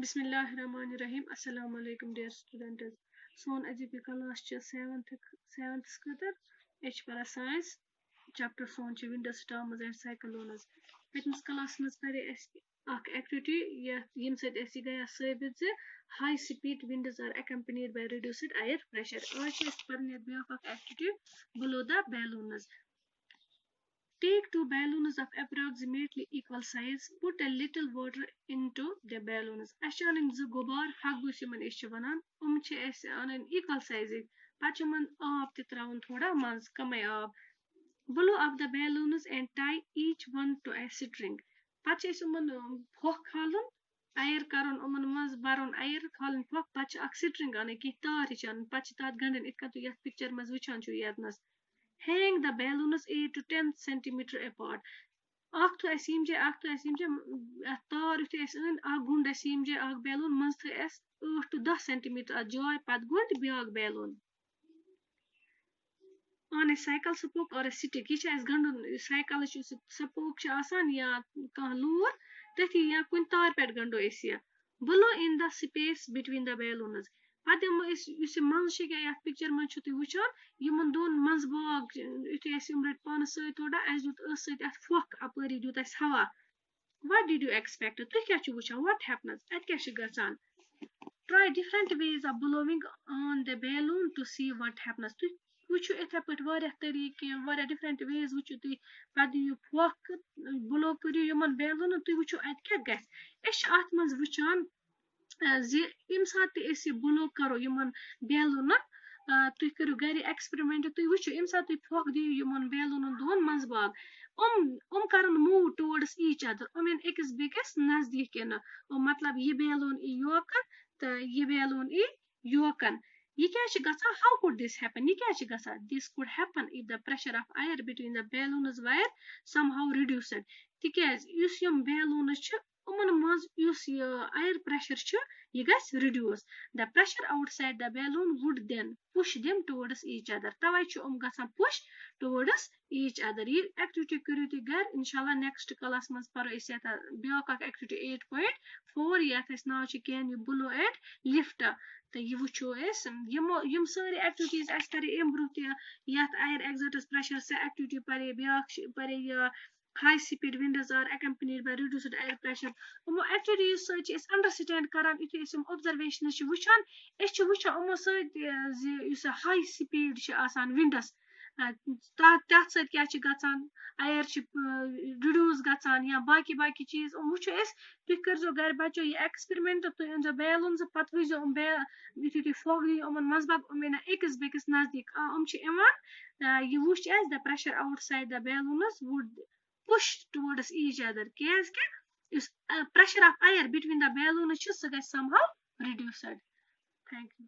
Bismillahirrahmanirrahim. Assalamu alaikum, dear students. Son AGP class ch 7th skudar H para science chapter son ch window storms and cyclones. Fitness class mas kare ak activity yim set esi gaya sabit ze high speed winds are accompanied by reduced air pressure. Aaj is parne of activity below the balloons. Take two balloons of approximately equal size. Put a little water into the balloons. Ashanin zu gobar hagushiman ishivanan. Che an equal size. Pachaman ab titraun thoda mans kamay ab. Blow up the balloons and tie each one to a string. Pachasuman phok halun. Air karon oman mans baron air halun phok pach ak string ane ki tarichan pach tat ganden itkatu yat picture mas vichan chu yadnas. Hang the balloons 8 to 10 centimeter apart. Aktu asimje tar uti asin agund asimje ag balloon mans the as 8 to 10 centimeter a joy pad gund biag balloon. On a cycle spoke or a stick, each as gundun cycle spoke asan ya lure that ya kun tar pad gundo asia. Below in the space between the balloons. Padem is a manshika ya picture manchuti wuchan, yuman don mans bog it is umred panas toda as you sit at fuck apari do this hawa. What did you expect? What happens? At Kashigasan. Try different ways of blowing on the balloon to see what happens. Which you put various different ways which you you fuck blow kuri human balloon to which you at gas. Ish atmas wuchan im saat esi bulo karo yuman balloon tu karo gari experiment tu which im saat phok di yuman balloon don mans bag karan move towards each other in x biggest nazdik na matlab ye balloon I yokan ta ye balloon I yokan how could this happen? This could happen if the pressure of air between the balloons were somehow reduced. Because yum balloon air pressure gets reduced. The pressure outside the balloon would then push them towards each other. Push towards each other. Activity curity gar inshallah next class mas paro iseta biokak activity 8.4 yathas now can you below it lift the yucho is yum sari activities as kare improve yat air exerts pressure se activity pare biak high speed winds are accompanied by reduced air pressure. Actually, research is understand karan it is observation wuchan almost is a high speed asan winds. That said kya gatsan air reduce gatsan ya baki cheese which is tu zo gar bacho ye experiment to in the balloons pat wizo it foggy mazbag mena x biggest nazdik chi eman you wish as the pressure outside the balloons would push towards each other. Is pressure of air between the balloons somehow reduced. Thank you.